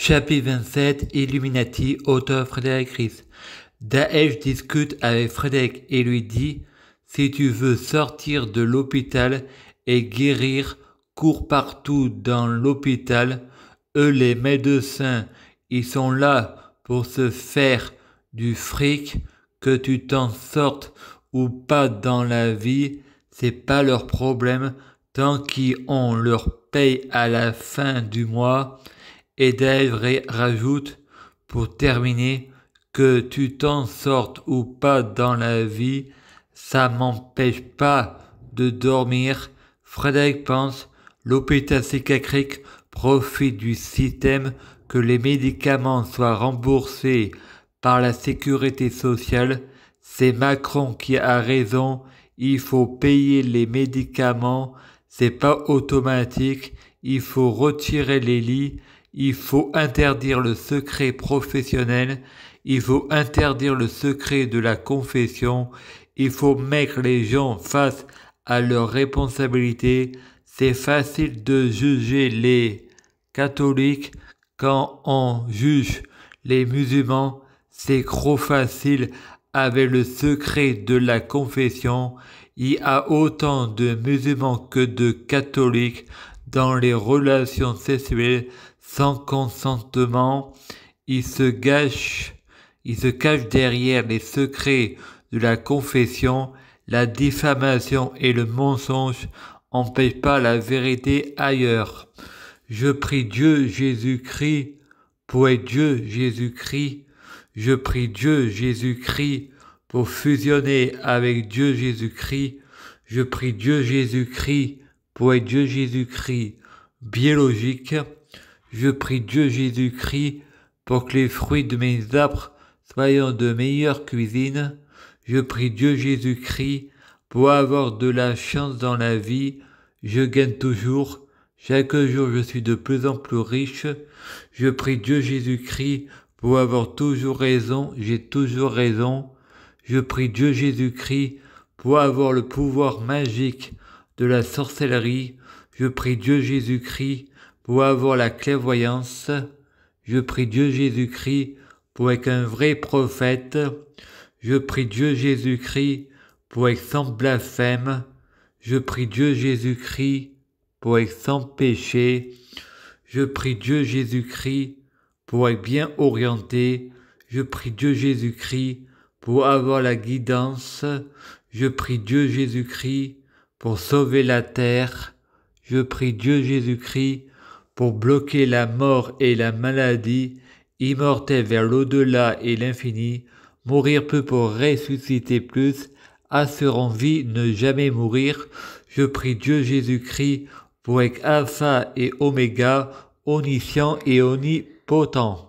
Chapitre 27, Illuminati, auteur Frédéric Ries. Daesh discute avec Frédéric et lui dit « Si tu veux sortir de l'hôpital et guérir, cours partout dans l'hôpital. Eux, les médecins, ils sont là pour se faire du fric. Que tu t'en sortes ou pas dans la vie, c'est pas leur problème tant qu'on leur paye à la fin du mois. » Et Daesh rajoute, pour terminer, que tu t'en sortes ou pas dans la vie, ça m'empêche pas de dormir. Frédéric pense, l'hôpital psychiatrique profite du système que les médicaments soient remboursés par la sécurité sociale. C'est Macron qui a raison, il faut payer les médicaments, c'est pas automatique, il faut retirer les lits. Il faut interdire le secret professionnel, il faut interdire le secret de la confession, il faut mettre les gens face à leurs responsabilités. C'est facile de juger les catholiques quand on juge les musulmans, c'est trop facile avec le secret de la confession. Il y a autant de musulmans que de catholiques dans les relations sexuelles. Sans consentement, il se cache derrière les secrets de la confession. La diffamation et le mensonge n'empêchent pas la vérité ailleurs. Je prie Dieu Jésus-Christ pour être Dieu Jésus-Christ. Je prie Dieu Jésus-Christ pour fusionner avec Dieu Jésus-Christ. Je prie Dieu Jésus-Christ pour être Dieu Jésus-Christ biologique. Je prie Dieu Jésus-Christ pour que les fruits de mes arbres soient de meilleure cuisine. Je prie Dieu Jésus-Christ pour avoir de la chance dans la vie. Je gagne toujours. Chaque jour, je suis de plus en plus riche. Je prie Dieu Jésus-Christ pour avoir toujours raison. J'ai toujours raison. Je prie Dieu Jésus-Christ pour avoir le pouvoir magique de la sorcellerie. Je prie Dieu Jésus-Christ pour avoir la clairvoyance. Je prie Dieu Jésus-Christ pour être un vrai prophète. Je prie Dieu Jésus-Christ pour être sans blasphème. Je prie Dieu Jésus-Christ pour être sans péché. Je prie Dieu Jésus-Christ pour être bien orienté. Je prie Dieu Jésus-Christ pour avoir la guidance. Je prie Dieu Jésus-Christ pour sauver la terre. Je prie Dieu Jésus-Christ pour bloquer la mort et la maladie, immortel vers l'au-delà et l'infini, mourir peu pour ressusciter plus, assurant vie, ne jamais mourir. Je prie Dieu Jésus-Christ pour être alpha et oméga, omniscient et omnipotent.